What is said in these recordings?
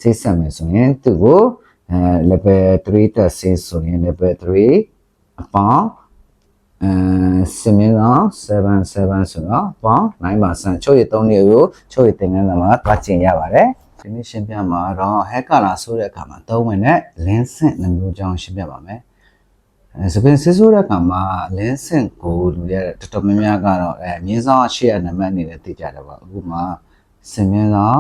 ဆေးဆက်မယ်ဆိုရင်သူ့ကိုlevel 3တက်ဆေးဆိုရင် level 3အပေါင်းစမင်းတော့7ဆိုတော့ပေါင်း9%ချုပ်ရည်3မျိုးကိုချုပ်ရည်သင်ခန်းစာမှာတွားကျင်ရပါတယ်ဒီနေ့ရှင်းပြမှာတော့ hair color ဆိုတဲ့အခါမှာသုံးဝင်တဲ့ lens နှမျိုးကြောင်းရှင်းပြပါမယ်စပင်စစ်ဆိုးတဲ့အခါမှာ lens ကိုလူရတော်တော်များများကတော့မြင်းဆောင်ရှေ့ရနံပါတ်အနေနဲ့သိကြတယ်ပေါ့အခုမှစမင်းဆောင်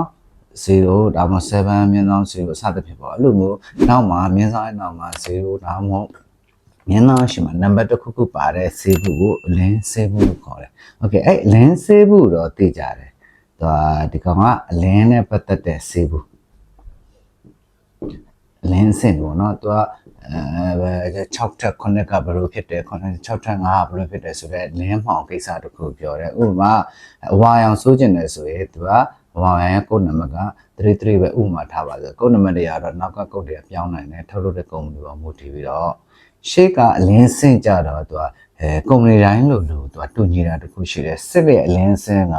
0ဒါမှမဟုတ်7မြင်းဆောင်0စသဖြင့်ပေါ့အဲ့လိုမျိုးနောက်မှာမြင်းဆောင်ရဲ့နောက်မှာ0ဒါမှမဟုတ်မြင်းဆောင်ရှိမှာနံပါတ်တစ်ခုခုပါတဲ့ဆေးဘူးကို lens ဆေးဘူးလို့ခေါ်တယ်။ Okay အဲ့ lens ဆေးဘူးတော့သိကြတယ်။ဒီကောင်ကအလင်းနဲ့ပတ်သက်တဲ့ဆေးဘူး။ lens ဆင်ပေါ့နော်။6ထက်9ကဘယ်လိုဖြစ်တယ်6ထက်9ကဘယ်လိုဖြစ်တယ်ဆိုတော့ lens မှောင်ကိစ္စတစ်ခုပြောတယ်။ဥပမာအဝါရောင်ဆိုးကျင်တယ်ဆိုရင်ဝါရောင်ကိုနံပါတ်က33ပဲဥပမာထားပါဆိုကိုနံပါတ်တွေကတော့နောက်ကကုတ်တွေပြောင်းနိုင်တယ်ထုတ်လုပ်တဲ့ကုမ္ပဏီပေါ်မူတည်ပြီးတော့ရှေ့ကအလင်းစင်ကြတော့ကုမ္ပဏီတိုင်းလို့တူညီတာတခုရှိတယ်စစ်ရဲ့အလင်းစင်က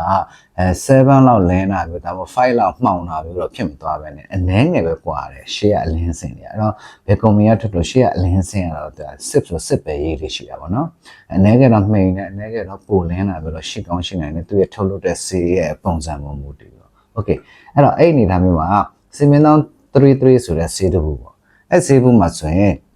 7လောက်လင်းတာမျိုးဒါမှမဟုတ်5လောက်မှောင်တာမျိုးတော့ဖြစ်မသွားပဲねအနည်းငယ်ပဲကွာတယ်ရှေ့ကအလင်းစင်တွေအဲ့တော့ဘယ်ကုမ္ပဏီကထုတ်လို့ရှေ့ကအလင်းစင်ကတော့စစ်ပဲရေးလေးရှိတာပေါ့နော်အနည်းငယ်တော့မှိန်တယ်အနည်းငယ်တော့ပိုလင်းတာပြီးတော့ရှေ့ကောင်းရှေ့နိုင်တယ်သူရဲ့ထုတ်လုပ်တဲ့ဆေးရဲ့ပုံစံပုံမူတည်ပြီးတော့ Okay အဲ့တော့အဲ့အနေထားမျိုးမှာစင်မင်းတောင်း33ဆိုတဲ့ဆေးတစ်ခုပေါ့အဲ့ဆေးဘူးမှာဆိုရင်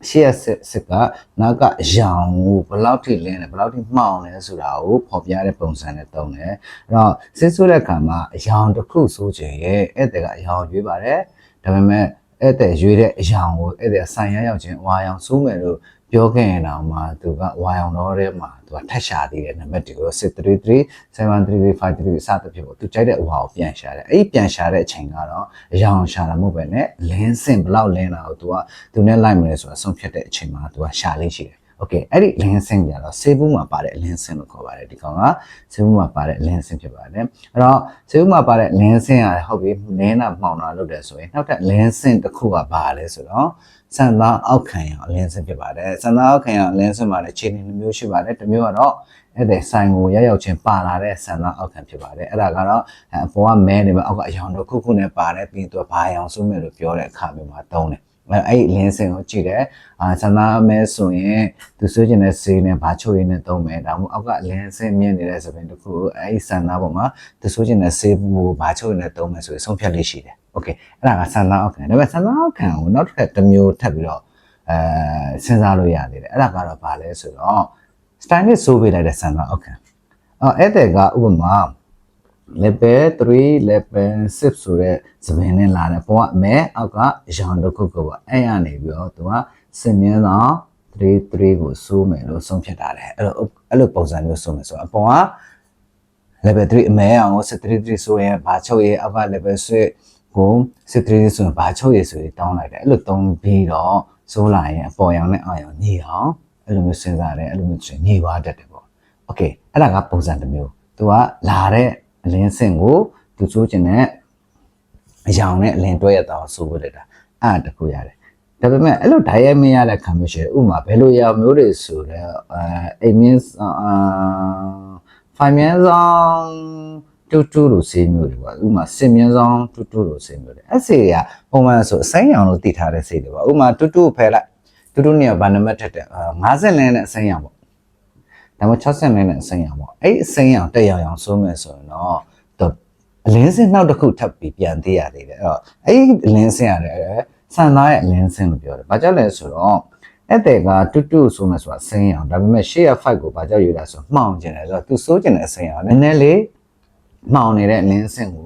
ရှေ့စစ်ကနောက်ကရောင်ကိုဘယ်လောက်ထိလင်းလဲဘယ်လောက်ထိမှောင်လဲဆိုတာကိုဖော်ပြတဲ့ပုံစံနဲ့သုံးတယ်အဲ့တော့စစ်ဆိုးတဲ့အခါမှာအရောင်တစ်ခုဆိုချင်ရဲ့အဲ့တဲ့ကအရောင်ရွေးပါတယ်ဒါပေမဲ့အဲ့တဲ့ရွေးတဲ့အရောင်ကိုအဲ့တဲ့ဆိုင်ရရောက်ချင်းဝါရောင်ဆိုးမယ်လို့ပြောခဲ့ရင်တော့မှသူကဝါရောင်တော့ထဲမှာသူကထက်ရှာသေးတယ်နံပါတ်တွေကို633 733 533စသဖြင့်ပေါ့သူကြိုက်တဲ့အဝါကိုပြန်ရှာတယ်အဲ့ပြန်ရှာတဲ့အချိန်ကတော့အရောင်ရှာတာမဟုတ်ပဲねလင်းစင်ဘလောက်လင်းတာကိုသူနဲ့လိုက်မယ်ဆိုတာဆုံးဖြတ်တဲ့အချိန်မှာသူကရှာလေးရှိတယ်โอเคအဲ့ဒီလင်းစင်ကြတော့ဆေးဘူးမှာပါတဲ့လင်းစင်လို့ခေါ်ပါတယ်ဒီကောင်ကဆေးဘူးမှာပါတဲ့လင်းစင်ဖြစ်ပါတယ်အဲ့တော့ဆေးဘူးမှာပါတဲ့လင်းစင်ကဟုတ်ပြီလင်းတာမှောင်တာလုပ်တယ်ဆိုရင်နောက်ထပ်လင်းစင်တစ်ခုကပါလဲဆိုတော့စံသားအောက်ခံရအောင်လင်းစင်ဖြစ်ပါတယ်စံသားအောက်ခံရအောင်လင်းစင်မှာလည်းခြေနေမျိုးရှိပါတယ်တစ်မျိုးကတော့အဲ့ဒီဆိုင်ကိုရောက်ချင်းပါလာတဲ့စံသားအောက်ခံဖြစ်ပါတယ်အဲ့ဒါကတော့အပေါ်ကမဲနေမှာအောက်ကအရောင်တစ်ခုခုနဲ့ပါတယ်ပြီးတော့ဘာရောင်ဆိုမဲ့လို့ပြောတဲ့အခါမျိုးမှာသုံးတယ်အဲ့လင်းစင်ကိုကြည့်တယ်စံသားမဲဆိုရင်သူဆွေးကျင်တဲ့ဆေးနဲ့ဘာချိုရင်းနဲ့သုံးမယ်ဒါမှမဟုတ်အောက်ကလင်းစင်မြင်နေတဲ့သပင်တစ်ခုအဲ့စံသားပေါ်မှာသူဆွေးကျင်တဲ့ဆေးဘူးဘာချိုရင်းနဲ့သုံးမယ်ဆိုရင်ဆုံးဖြတ်လေးရှိတယ်โอเคအဲ့ဒါကစံသားအောက်ခံဒါပေမဲ့စံသားအောက်ခံကိုနောက်တစ်မျိုးထပ်ပြီးတော့စဉ်းစားလို့ရသေးတယ်အဲ့ဒါကတော့ဘာလဲဆိုတော့ stylist ဆိုပေးလိုက်တဲ့စံသားအောက်ခံအဲ့တဲ့ကဥပမာ level 3 level 6ဆိုတဲ့သပင်နဲ့လာတယ်ပေါ်ကအမဲအောက်ကရောင်တစ်ခုခုပေါ့အဲ့ရနေပြီးတော့သူကစင်မြန်းဆောင်33ကိုစိုးမယ်လို့ဆုံးဖြတ်ထားတယ်အဲ့လိုပုံစံမျိုးစိုးမယ်ဆိုတော့အပေါ်က level 3အမဲအောင်ကို733ဆိုရင်ဘာချုပ်ရဲ့အောက်က level 6ကို733ဆိုရင်ဘာချုပ်ရဲ့ဆိုရင်တောင်းလိုက်တယ်အဲ့လိုတောင်းပြီးတော့စိုးလာရင်အပေါ်ရောင်နဲ့အောက်ရောင်ညီအောင်အဲ့လိုမျိုးစဉ်းစားတယ်အဲ့လိုမျိုးညီသွားတတ်တယ်ပေါ့ Okay အဲ့ဒါကပုံစံတစ်မျိုးသူကလာတဲ့အလင်းစင်ကိုသူစိုးကျင်တဲ့အရောင်နဲ့အလင်းတွဲရတာဆိုဖို့လက်တာအဲ့တခုရတယ်ဒါပေမဲ့အဲ့လိုဓာတ်ရိုက်မရတဲ့ခံမရှိဥမာဘယ်လိုရောင်မျိုးတွေဆိုတော့အိမ်မင်းဖိုင်မြန်းဆောင်တူလို့ဆေးမျိုးတွေပေါ့ဥမာစင်မြန်းဆောင်တူလို့ဆေးမျိုးတွေအဲ့ဆေးတွေကပုံမှန်ဆိုအစိမ်းရောင်လို့တည်ထားတဲ့ဆေးတွေပေါ့ဥမာတူဖယ်လိုက်တူနေဘာနံပါတ်ထက်တဲ့50လင်းနဲ့အစိမ်းရောင်ပေါ့ဒါမှ60လင်းနဲ့အစိမ်းရောင်ပေါ့အဲ့အစိမ်းရောင်တက်ရောင်ဆိုမယ်ဆိုရင်တော့အလင်းစင်နောက်တစ်ခုထပ်ပြီးပြန်သေးရသေးတယ်အဲ့တော့အဲ့အလင်းစင်ရတယ်ဆန်သားရဲ့အလင်းစင်လို့ပြောတယ်ဘာကြောင့်လဲဆိုတော့အဲ့တဲ့ကတူဆိုမယ်ဆိုတာအစိမ်းရောင်ဒါပေမဲ့ share 5ကိုဘာကြောင့်ယူတာဆိုမှောင်ကျင်တယ်ဆိုတော့သူစိုးကျင်တဲ့အစိမ်းရောင်နည်းနည်းလေးမှောင်နေတဲ့အလင်းစင်ကို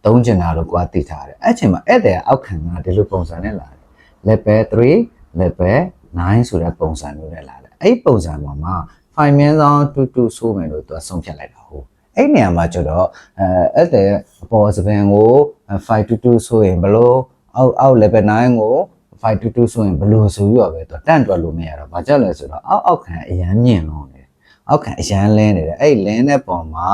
သုံးကျင်တာလို့ကွာသိထားတယ်အဲ့အချိန်မှာအဲ့တဲ့အောက်ခံကဒီလိုပုံစံနဲ့လာတယ် level 3 level 9ဆိုတဲ့ပုံစံမျိုးနဲ့လာတယ်အဲ့ပုံစံပေါ်မှာဖိုင်မြန်းဆောင်တူဆိုးမယ်လို့သူကဆုံးဖြတ်လိုက်တာဟုတ်အဲ့နေရာမှာကျတော့အဲ့တဲ့အပေါ်စပင်ကို522ဆိုရင်ဘလို့အောက် level 9ကို522ဆိုရင်ဘလို့ဆိုပြီးတော့ပဲသူတန့်တွက်လို့မရတော့ဘာကြောင့်လဲဆိုတော့အောက်ခံအရန်မြင့်လုံးနေအောက်ခံအရန်လင်းနေတယ်အဲ့လင်းတဲ့ပုံမှာ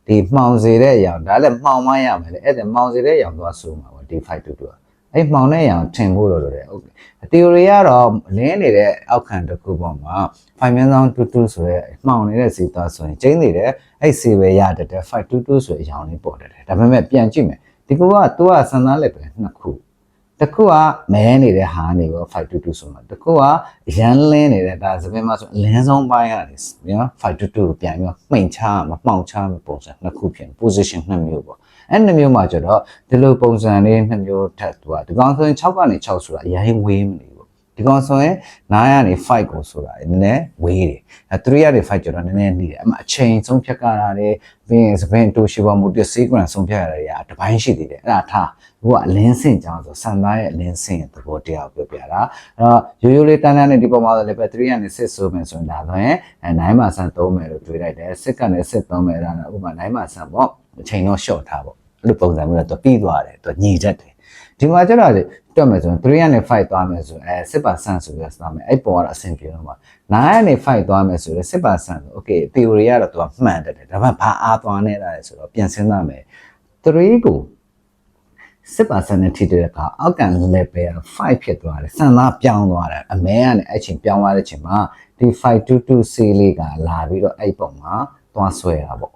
ဒီမှောင်စေတဲ့အရာဒါလည်းမှောင်မရမယ်လေအဲ့ဒါမှောင်စေတဲ့အရာသွားဆိုမှာပေါ့ဒီ522ကအဲ့မှောင်တဲ့အရာထင်ဖို့လို့တယ်ဟုတ်ကဲ့ theory ကတော့လင်းနေတဲ့အောက်ခံတစ်ခုပေါ်မှာ5မြန်းဆောင်22ဆိုရဲမှောင်နေတဲ့စီသားဆိုရင်ကျင်းနေတယ်အဲ့စီပဲရတတ်တယ်522ဆိုအရောင်လေးပေါ်တတ်တယ်ဒါပေမဲ့ပြန်ကြည့်မယ်ဒီ ဒီကူကသူကစံသားလက်ပဲနှစ်ခုတခုကမဲနေတဲ့ဟာနေရော522ဆိုတော့တခုကရန်လင်းနေတဲ့ဒါစပင်းမှာဆိုအလင်းဆုံးပိုင်းရတယ်နော်522ကိုပြန်ပြီးတော့မှိန်ချမှာမှောင်ချမှာပုံစံနှစ်ခုဖြစ် position နှစ်မျိုးပေါ့အဲ့နှစ်မျိုးမှာကျတော့ဒီလိုပုံစံလေးနှစ်မျိုးထပ်သူကဒီကောင်ဆိုရင်6ကနေ6ဆိုတာအရင်ဝေးမနေဘူးဒီကောင်ဆိုရင်9ကနေ5ကိုဆိုတာနည်းနည်းဝေးတယ်အဲ3ကနေ5ကျတော့နည်းနည်းနေတယ်အမှအချိန်ဆုံးဖြတ်ကြတာတွေပြီးရင်စပင်းတူရှိပါမှုတစ် sequence ဆုံးဖြတ်ရတာတွေကတပိုင်းရှိသေးတယ်အဲ့ဒါထားဘုကအလင်းစင်ကြောင်းဆိုဆန်သားရဲ့အလင်းစင်သဘောတရားကိုပြောပြတာအဲ့တော့ရိုးရိုးလေးတန်းတန်းနဲ့ဒီပုံမှာလည်းပဲ3ကနေ6ဆိုမယ်ဆိုရင်ဒါဆိုရင်9မှာဆန်3မယ်လို့တွေးလိုက်တယ်6ကနေ6 3မယ်အဲ့ဒါဥပမာ9မှာဆန်ပေါ့အချိန်တော့ short ထားပေါ့အဲ့လိုပုံစံမျိုးတော့ပြီးသွားတယ်သူညီတတ်တယ်ဒီမှာကျတော့တွက်မယ်ဆိုရင်3ကနေ5သွားမယ်ဆိုရင်6%ဆိုပြီးတော့စမ်းမယ်အဲ့ပေါ်ကတော့အဆင်ပြေတော့မှာ9ကနေ5သွားမယ်ဆိုရင်6%ဆို okay theory ကတော့သူကမှန်တယ်ဒါပေမဲ့ဘာအားသွားနေတာလဲဆိုတော့ပြန်စဉ်းစားမယ်3ကို6%နဲ့ထိတဲ့အခါအောက်ကန် level က5ဖြစ်သွားတယ်စံသားပြောင်းသွားတယ်အမဲကနေအဲ့ချိန်ပြောင်းသွားတဲ့ချိန်မှာဒီ522 C လေးကလာပြီးတော့အဲ့ပုံမှာသွားဆွဲတာပေါ့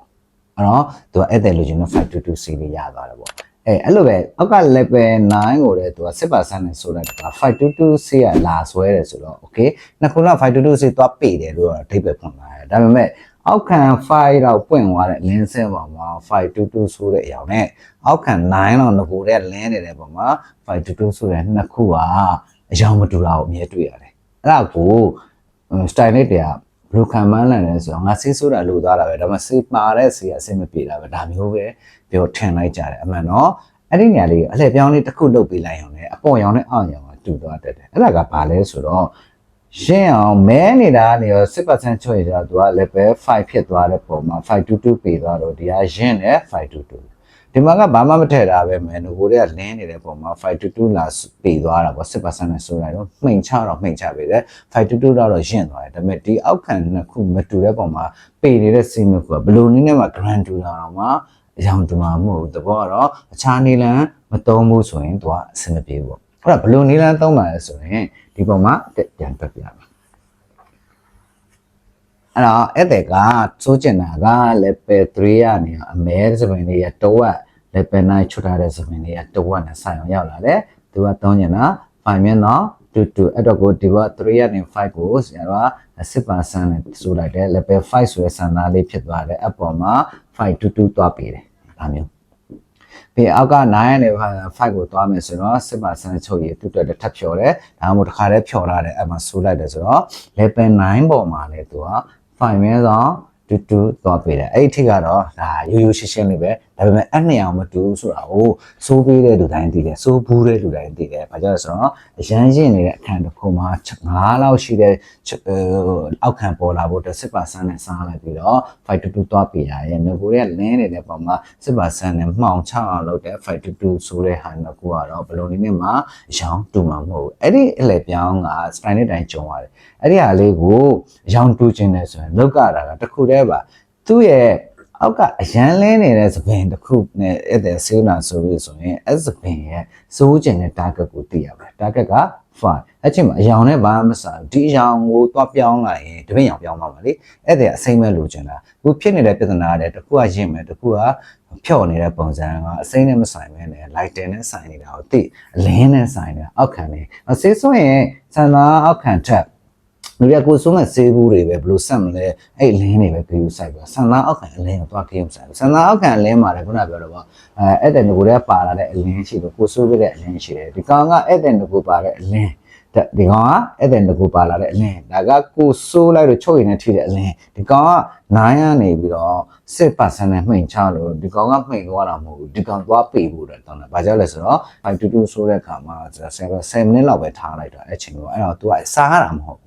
အဲ့တော့သူကအဲ့တဲ့လိုချင်တဲ့522 C လေးရသွားတယ်ပေါ့အဲ့လိုပဲအောက်က level 9ကိုလည်းသူက6%နဲ့ဆိုတဲ့အခါ522 C ကလာဆွဲတယ်ဆိုတော့ okay နှစ်ခုက522 C သွားပေတယ်လို့တော့အဓိပ္ပာယ်ဖွင့်လာတယ်ဒါပေမဲ့အောက်ခံ5တော့ပွင့်သွားတဲ့ lens ဆဲပေါ်မှာ522ဆိုတဲ့အရာနဲ့အောက်ခံ9တော့ငကိုတဲ့ lens နေတဲ့ပုံမှာ522ဆိုတဲ့နှစ်ခုကအယောင်မတူတာကိုအမြဲတွေ့ရတယ်အဲ့ဒါကို style လေးတွေကဘယ်လိုခံမှန်းနိုင်လဲဆိုတော့ငါဆေးဆိုတာလိုသွားတာပဲဒါပေမဲ့ဆေးပါတဲ့ဆေးကအဆင်မပြေတာပဲဒါမျိုးပဲပြောထင်လိုက်ကြတယ်အမှန်တော့အဲ့ဒီနေရာလေးအလှည့်ပြောင်းလေးတစ်ခုလုပ်ပေးလိုက်အောင်လေအပေါ်ရောင်နဲ့အောက်ရောင်ကတူသွားတတ်တယ်အဲ့ဒါကဘာလဲဆိုတော့ရှင်းအောင်မဲနေတာနေရော6%ချွေကြတော့သူက level 5ဖြစ်သွားတဲ့ပုံမှာ522ပေသွားတော့ဒီကရင်းနဲ့522ဒီမှာကဘာမှမထည့်တာပဲမဲငကိုတွေကလင်းနေတဲ့ပုံမှာ522လာပေသွားတာပေါ့6%နဲ့ဆိုလိုက်တော့မှိန်ချတော့မှိန်ချပေတယ်522တော့ရင်းသွားတယ်ဒါပေမဲ့ဒီအောက်ခံနှစ်ခုမတူတဲ့ပုံမှာပေနေတဲ့စီမျိုးကဘယ်လိုနည်းနဲ့မှ grand တူတာတော့မှအကြောင်းတူမှာမဟုတ်ဘူးတဘောကတော့အခြားနေလန်မသုံးဘူးဆိုရင်သူကအဆင်မပြေဘူးပေါ့အဲ့ဒါဘယ်လိုနေလန်သုံးပါလဲဆိုရင်ဒီပုံမှာပြန်ပြပြမယ်အဲ့တော့အဲ့တဲ့ကစိုးကျင်တာက level 3ကနေအမဲစပင်လေးရတော့ level 9ချွတ်ထားတဲ့စပင်လေးရတော့နဲ့ဆိုင်အောင်ရောက်လာတယ်သူကသုံးကျင်တာ5မျက်နှာ22အဲ့တော့ကိုဒီက3ကနေ5ကိုဆရာက6%နဲ့ဆိုလိုက်တယ် level 5ဆိုတဲ့စံသားလေးဖြစ်သွားတယ်အပေါ်မှာ522သွားပေးတယ်ဒါမျိုးပြီးအောက်က9နဲ့5ကိုသွားမယ်ဆိုတော့6%ချုပ်ရည်တူတက်ထပ်ဖြော်တယ်ဒါမှမဟုတ်တစ်ခါတည်းဖြော်လာတယ်အဲ့မှာဆိုလိုက်တယ်ဆိုတော့ level 9ပေါ်မှာလည်းသူက5မဲဆောင်တူသွားပေးတယ်အဲ့ဒီထိကတော့ဒါရိုးရိုးရှင်းရှင်းလေးပဲဒါပေမဲ့အနှစ်အောင်မတူဆိုတာကိုစိုးပေးတဲ့လူတိုင်းသိတယ်စိုးဘူးတဲ့လူတိုင်းသိတယ်ဘာကြောင့်လဲဆိုတော့အရန်ရင်နေတဲ့အခန်းတစ်ခုမှာ9လောက်ရှိတဲ့အောက်ခံပေါ်လာဖို့6%နဲ့စားလိုက်ပြီးတော့522သွားပေးရရဲ့ငကိုတွေကလင်းနေတဲ့ပုံမှာ6%နဲ့မှောင်ချအောင်လုပ်တဲ့522ဆိုတဲ့ဟာနှစ်ခုကတော့ဘယ်လိုနည်းနဲ့မှရောင်းတူမှာမဟုတ်ဘူးအဲ့ဒီအလဲပြောင်းက style နဲ့တိုင်းကြုံရတယ်အဲ့ဒီဟာလေးကိုရောင်းတူခြင်းနဲ့ဆိုရင်လောက်ကတာကတစ်ခုတည်းပါသူ့ရဲ့အောက်ကအရန်လင်းနေတဲ့သပင်တစ်ခုနဲ့အဲ့တဲ့ဆေးနာဆိုပြီးဆိုရင်အဲ့သပင်ရဲ့စိုးကျင်တဲ့ target ကိုသိရပါတယ် target က fine အဲ့ချိန်မှာအယောင်နဲ့ဘာမှမဆိုင်ဒီအယောင်ကိုတွားပြောင်းလိုက်ရင်တပည့်ရောင်ပြောင်းသွားမှာလေအဲ့တဲ့အစိမ့်မဲ့လိုချင်တာခုဖြစ်နေတဲ့ပြဿနာတဲ့တစ်ခုကရင့်မယ်တစ်ခုကဖြော့နေတဲ့ပုံစံကအစိမ့်နဲ့မဆိုင်မဲနဲ့ lighting နဲ့ဆိုင်နေတာကိုသိအလင်းနဲ့ဆိုင်နေတာအောက်ခံနေဆေးဆိုရင်စံသာအောက်ခံထက်လူရကိုဆုံးမဲ့ဆေးဘူးတွေပဲဘလို့ဆက်မလဲအဲ့အလင်းတွေပဲကြည့်ဆိုင်ပါဆန်သားအောက်ခံအလင်းကိုသွားကြည့်ဆိုင်ဆန်သားအောက်ခံအလင်းမှာလည်းခုနပြောတော့ဗောအဲ့တဲ့ငကိုတွေကပါလာတဲ့အလင်းရှိလို့ကိုဆိုးပြတဲ့အလင်းရှိတယ်ဒီကောင်ကအဲ့တဲ့ငကိုပါတဲ့အလင်းဒီကောင်ကအဲ့တဲ့ငကိုပါလာတဲ့အလင်းဒါကကိုဆိုးလိုက်လို့ချုပ်ရည်နဲ့ထိတဲ့အလင်းဒီကောင်က9ကနေပြီးတော့6%နဲ့မှိန်ချလို့ဒီကောင်ကမှိန်သွားတာမဟုတ်ဘူးဒီကောင်သွားပေဖို့တဲ့တောင်းတာဘာကြောင့်လဲဆိုတော့522ဆိုတဲ့အခါမှာ7မိနစ်လောက်ပဲထားလိုက်တာအဲ့ချိန်ကိုအဲ့တော့ तू ကစားရတာမဟုတ်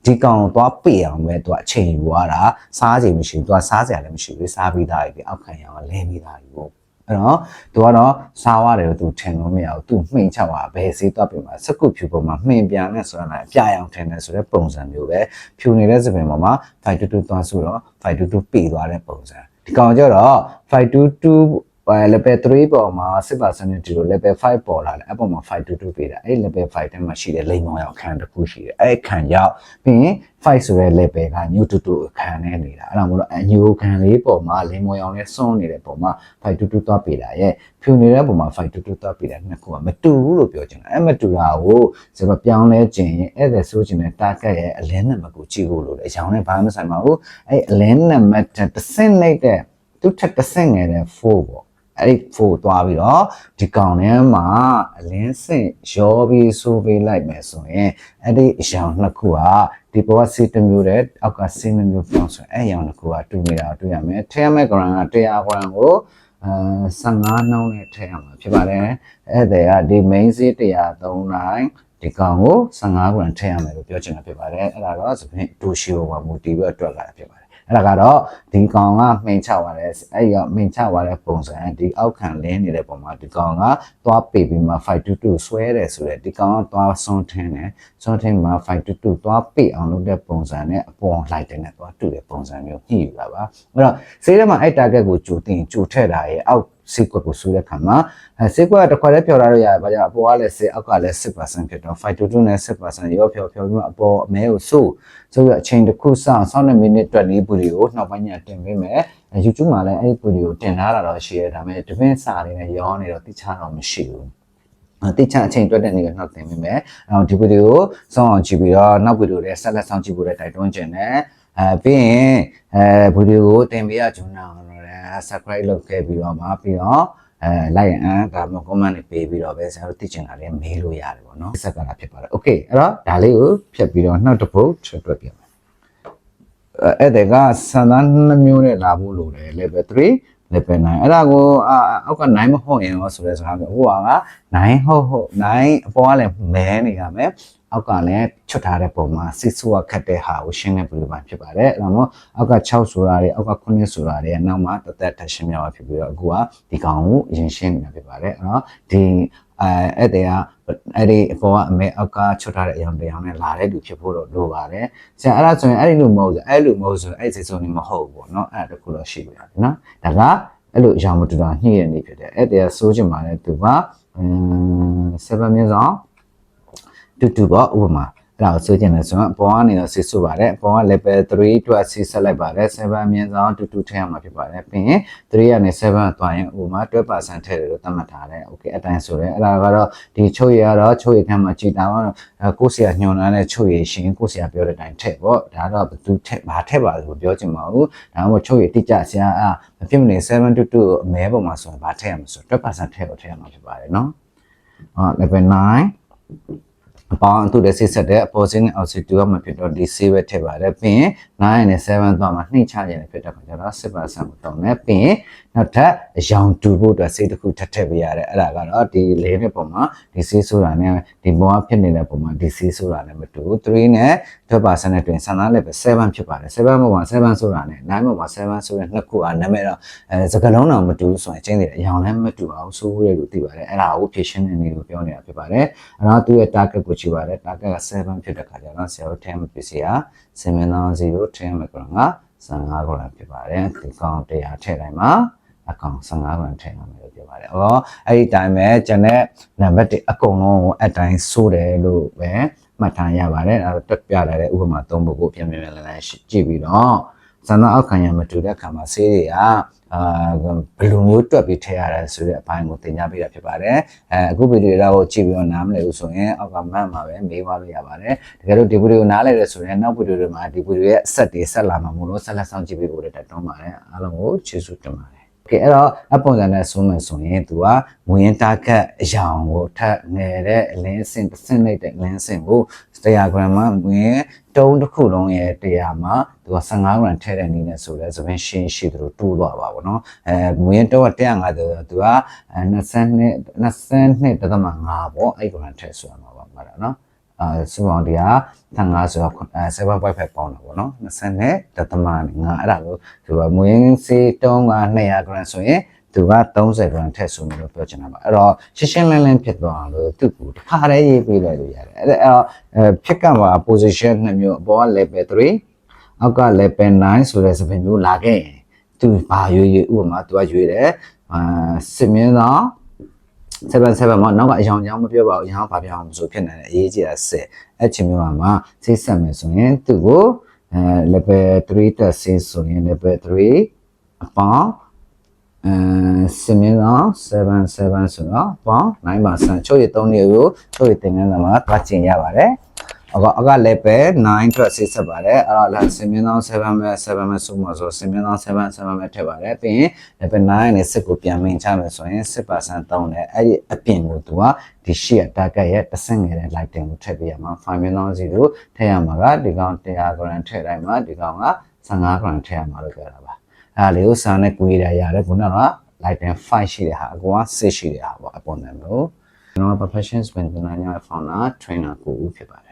ဒီကောင်သွားပေအောင်ပဲသူကအချိန်ယူရတာစားချိန်မရှိဘူးသူကစားစရာလည်းမရှိဘူးစားပြီးသားပြီအောက်ခံရအောင်လဲပြီးသားပြီပေါ့အဲ့တော့သူကတော့စားရတယ်လို့သူထင်လို့မရဘူးသူမှိန်ချပါဘယ်စေးသွားပြင်မှာစကုတ်ဖြူပေါ်မှာမှိန်ပြန်နဲ့ဆိုတာလည်းအပြာရောင်ထင်တယ်ဆိုတဲ့ပုံစံမျိုးပဲဖြူနေတဲ့စပင်ပေါ်မှာ522သွားဆိုတော့522ပေသွားတဲ့ပုံစံဒီကောင်ကျတော့522 level 3ပေါ်မှာ 6% ဒီလို level 5ပေါ်လာတယ်အပေါ်မှာ522ပေးတာအဲ့ level 5ထဲမှာရှိတဲ့လိမ်မောင်ရောက်ခန်းတစ်ခုရှိတယ်အဲ့ခန်းရောက်ပြီးရင်5ဆိုတဲ့ level က new တူအခန်းနဲ့နေတာအဲ့ဒါမို့လို့အညိုခန်းလေးပေါ်မှာလိမ်မောင်ရောက်နဲ့စွန်းနေတဲ့ပုံမှာ522သွားပေးတာရဲ့ဖြူနေတဲ့ပုံမှာ522သွားပေးတာနှစ်ခုကမတူဘူးလို့ပြောချင်တာအဲ့မတူတာကိုကျွန်တော်ပြောင်းလဲခြင်းရင်အဲ့ဒါဆိုချင်တဲ့ target ရဲ့အလင်းနံပါတ်ကိုကြည့်ဖို့လို့လေအရောင်နဲ့ဘာမှမဆိုင်ပါဘူးအဲ့အလင်းနံပါတ်တစ်ဆင့်လိုက်တဲ့သူထက်တစ်ဆင့်ငယ်တဲ့4ပေါ့အဲ့ဒီ4သွားပြီးတော့ဒီကောင်ထဲမှာအလင်းစင်ရောပြီးဆိုပေးလိုက်မယ်ဆိုရင်အဲ့ဒီအရောင်နှစ်ခုကဒီဘောကစီတစ်မျိုးတဲ့အောက်ကစီတစ်မျိုးပြောင်းဆိုအဲ့အရောင်နှစ်ခုကတူနေတာတွေ့ရမယ်ထည့်ရမယ့် gram က100 gram ကို15နှုန်းနဲ့ထည့်ရမှာဖြစ်ပါတယ်အဲ့ဒါကဒီ main စီ103တိုင်းဒီကောင်ကို15 gram ထည့်ရမယ်လို့ပြောချင်တာဖြစ်ပါတယ်အဲ့ဒါတော့သဖြင့်တူရှိဘဝမူတည်ပြီးတော့တွက်လာတာဖြစ်ပါတယ်အဲ့ဒါကတော့ဒီကောင်ကမှိန်ချသွားတယ်အဲ့ဒီမှိန်ချသွားတဲ့ပုံစံဒီအောက်ခံလင်းနေတဲ့ပုံမှာဒီကောင်ကသွားပေပြီးမှ522ဆွဲတယ်ဆိုတော့ဒီကောင်ကသွားစွန်းထင်းတယ်စွန်းထင်းမှာ522သွားပေအောင်လုပ်တဲ့ပုံစံနဲ့အပေါ်လိုက်တဲ့နဲ့သွားတူတဲ့ပုံစံမျိုးညှိယူတာပါအဲ့တော့ဆေးထဲမှာအဲ့ target ကိုကြိုတင်ကြိုထည့်တာရဲ့အောက်စေကွက်ကိုဆူတဲ့ခါမှာစေကွက်ကတစ်ခွက်လေးဖြော်လာလို့ရတယ်။ဘာကြောင့်အပေါ်ကလည်းစေအောက်ကလည်း6% ဖြစ်တော့522နဲ့6%ရောဖြော်ပြီးမှအပေါ်အမဲကိုဆိုပြီးအချိန်တစ်ခုစောင့်6မိနစ်တွက်လေးပူတွေကိုနောက်ပိုင်းညတင်ပေးမယ်။ YouTube မှာလည်းအဲ့ဒီပူတွေကိုတင်ထားတာတော့ရှိရဒါပေမဲ့တပင်းစာလေးနဲ့ရောနေတော့တိကျတော့မရှိဘူး။တိကျအချိန်တွက်တဲ့နေကနောက်တင်ပေးမယ်။ဒီဗီဒီယိုစောင့်အောင်ကြည့်ပြီးတော့နောက်ဗီဒီယိုတွေဆက်လက်စောင့်ကြည့်ဖို့လည်းတိုက်တွန်းခြင်းနဲ့ပြီးရင်ဗီဒီယိုကိုတင်ပေးရကြုံတာsubscribe လုပ်ခဲ့ပြီးတော့ပြီးတော့like and ဒါမှ comment တွေပေးပြီးတော့ပဲဆရာတို့သိချင်တာလေးမေးလို့ရတယ်ပေါ့နော်စက်ကတာဖြစ်ပါတယ် okay အဲ့တော့ဒါလေးကိုဖြတ်ပြီးတော့နောက်တစ်ပုတ်ချက်တွက်ပြမယ်အဲ့ဒါကစံသား2မျိုးနဲ့လာဖို့လိုတယ် level 3 level 9အဲ့ဒါကိုအောက်က9မဟုတ်ရင်ရောဆိုတဲ့စကားမျိုးဟိုက9ဟုတ်9အပေါ်ကလည်းမဲနေရမယ်အောက်ကလည်းချွတ်ထားတဲ့ပုံမှာစစ်ဆိုးခတ်တဲ့ဟာကိုရှင်းတဲ့ blue line ဖြစ်ပါတယ်အဲ့တော့အောက်က6ဆိုတာတွေအောက်က9ဆိုတာတွေနောက်မှာတက်တက်ရှင်းပြပါဖြစ်ပြီးတော့အခုကဒီကောင်ကိုအရင်ရှင်းနေတာဖြစ်ပါတယ်အဲ့တော့ဒီအဲ့ဒီအပေါ်ကအမေအောက်ကချွတ်ထားတဲ့အရောင်တရားနဲ့လာတဲ့လူဖြစ်ဖို့တော့လိုပါတယ်ဆရာအဲ့ဒါဆိုရင်အဲ့ဒီလိုမဟုတ်ဆိုအဲ့လိုမဟုတ်ဆိုအဲ့ဒီစုံနေမဟုတ်ဘူးပေါ့နော်အဲ့ဒါတခုတော့ရှိပြီနော်ဒါကအဲ့လိုအရောင်မတူတာညှိရနေဖြစ်တယ်အဲ့ဒီဆိုးချင်ပါလေသူက7 မြင်းဆောင်တူပေါ့ဥပမာအဲ့ဒါကိုဆိုချင်တယ်ဆိုတော့အပေါ်ကနေတော့စစ်ဆိုပါတယ်အပေါ်က level 3 အတွက်စစ်ဆက်လိုက်ပါတယ်7မြင်းဆောင်တူထည့်ရမှာဖြစ်ပါတယ်ပြီးရင်3ကနေ7သွားရင်ဥပမာ 12% ထည့်တယ်လို့သတ်မှတ်ထားတယ် okay အတိုင်းဆိုတယ်အဲ့ဒါကတော့ဒီချုပ်ရည်ကတော့ချုပ်ရည်ထဲမှာကြည်တာကတော့ကိုယ်ဆရာညွှန်လာတဲ့ချုပ်ရည်ရှင်ကိုယ်ဆရာပြောတဲ့အတိုင်းထည့်ပေါ့ဒါတော့ဘသူထည့်ဘာထည့်ပါလို့ပြောချင်ပါဘူးဒါမှမဟုတ်ချုပ်ရည်တိကျဆရာမဖြစ်မနေ722အမဲပုံမှာဆိုရင်ဘာထည့်ရမလဲဆိုတော့ 12% ထည့်ရမှာဖြစ်ပါတယ်နော်level 9အပေါင်းသူတဲ့စစ်ဆက်တဲ့အပေါ်စင်းနဲ့အောက်စစ်တူကမှဖြစ်တော့ဒီဆေးပဲထည့်ပါတယ်ပြီးရင်9နဲ့7သွားမှာနှိမ့်ချခြင်းနဲ့ဖြစ်တဲ့ခါကျတော့6% ကိုတောင်းတယ်ပြီးရင်နောက်ထပ်အယောင်တူဖို့အတွက်ဆေးတစ်ခုထပ်ထည့်ပေးရတယ်အဲ့ဒါကတော့ဒီလေးနဲ့ပုံမှာဒီဆေးဆိုတာနဲ့ဒီဘောကဖြစ်နေတဲ့ပုံမှာဒီဆေးဆိုတာနဲ့မတူ3နဲ့12% နဲ့တွင်ဆန္ဒလည်းပဲ7ဖြစ်ပါတယ်7ပုံမှာ7ဆိုတာနဲ့9ပုံမှာ7ဆိုတဲ့နှစ်ခုနာမည်တော့စကားလုံးတော့မတူဆိုရင်ကျင်းတယ်အယောင်လည်းမတူအောင်ဆိုးရဲလို့သိပါတယ်အဲ့ဒါကိုဖြည့်ရှင်းနေလို့ပြောနေတာဖြစ်ပါတယ်အဲ့တော့သူ့ရဲ့ target ကိုကြည့်ပါတယ် target က7ဖြစ်တဲ့ခါကျတော့ဆရာတို့10ပစ္စည်းဟာ7,000 10 micron က15 gram ဖြစ်ပါတယ်ဒီကောင်100ထည့်တိုင်းမှာအကောင်15 gram ထည့်ရမယ်လို့ပြောပါတယ်အော်အဲ့ဒီတိုင်းပဲကျန်တဲ့နံပါတ်တွေအကုန်လုံးကိုအတိုင်းဆိုးတယ်လို့ပဲမှတ်ထားရပါတယ်အဲ့တော့တက်ပြလာတဲ့ဥပမာ3ပုဒ်ကိုပြန်ပြန်လည်ကြည့်ပြီးတော့ဇာနာအောက်ခံရမတူတဲ့အခါမှာဆေးတွေကဘယ်လိုမျိုးတွက်ပြီးထည့်ရလဲဆိုတဲ့အပိုင်းကိုသင်ကြားပေးတာဖြစ်ပါတယ်အခုဗီဒီယိုတော့ကြည့်ပြီးတော့နားမလည်ဘူးဆိုရင်အောက်ကမှတ်မှာပဲမေးပါလို့ရပါတယ်တကယ်လို့ဒီဗီဒီယိုနားလည်တယ်ဆိုရင်နောက်ဗီဒီယိုတွေမှာဒီဗီဒီယိုရဲ့အဆက်တွေဆက်လာမှာမို့လို့ဆက်လက်ဆောင်ကြည့်ပေးဖို့တက်တွန်းပါတယ်အားလုံးကိုကျေးဇူးတင်ပါတယ်Okay အဲ့တော့အပုံစံနဲ့ဆိုမယ်ဆိုရင်သူကမူရင်းတာခတ်အရောင်ကိုထပ်ငယ်တဲ့အလင်းစင်တစ်စင်လိုက်တဲ့အလင်းစင်ကို100 gram မှာမူရင်းတုံးတစ်ခုလုံးရဲ့100မှာသူက15 gram ထည့်တဲ့နည်းနဲ့ဆိုလဲသပင်ရှင်းရှိသလိုတူးသွားပါဘောနော်မူရင်းတုံးက150သူက22.5ပေါ့အဲ့ gram ထည့်ဆိုရမှာပါမှာနော်စပေါင်းတရား15ဆိုတော့7.5ပေါင်းတာပေါ့နော်20နဲ့.5အဲ့ဒါလို့သူကမွေးစေးတုံးက200 gram ဆိုရင်သူက30 gram ထည့်ဆိုလို့ပြောချင်တာပါအဲ့တော့ရှင်းရှင်းလင်းလင်းဖြစ်သွားလို့သူ့ကိုတစ်ခါတည်းရေးပေးလိုက်လို့ရတယ်အဲ့တော့ဖြစ်ကမှာ position 2မျိုးအပေါ်က level 3အောက်က level 9ဆိုတဲ့စပင်မျိုးလာခဲ့ရင်သူဘာရွေးဥပမာသူကရွေးတယ် စစ်မြင်းသော7 မှာနောက်ကအယောင်ကြောင်းမပြောပါဘူးအယောင်ဘာပြောင်းမဆိုဖြစ်နေတယ်အရေးကြီးတာစစ်အဲ့ချင်းမျိုးမှာစိတ်ဆက်မယ်ဆိုရင်သူ့ကို level 3 တက်ဆေးဆိုရင် level 3အပေါင်းစစ်မြင်းသော7ဆိုတော့ပေါင်း9ပါချုပ်ရ3မျိုးကိုချုပ်ရသင်ခန်းစာမှာတွားကျင်ရပါတယ်အက level 9အတွက်ဆေးဆက်ပါတယ်အဲ့တော့လက်စင်မြင်းသော7ပဲဆိုမှဆိုစင်မြင်းသော7ပဲထည့်ပါတယ်ပြီးရင် level 9နဲ့စစ်ကိုပြန်မင်ချမယ်ဆိုရင် 10% သုံးတယ်အဲ့ဒီအပြင်ကိုသူကဒီရှေ့ target ရဲ့တစ်ဆင့်ငယ်တဲ့ lighting ကိုထည့်ပေးရမှာ5မြင်းသော0ထည့်ရမှာကဒီကောင်100 gram ထည့်တိုင်းမှာဒီကောင်က15 gram ထည့်ရမှာလို့ပြောတာပါအဲ့ဒါလေးကိုစာနဲ့ကူရရတယ်ခုနကတော့ lighting 5ရှိတဲ့ဟာအကူက6ရှိတဲ့ဟာပေါ့အပေါ်နာမည်ကိုကျွန်တော် professional spin နာညာ founder trainer ကိုဦးဖြစ်ပါတယ်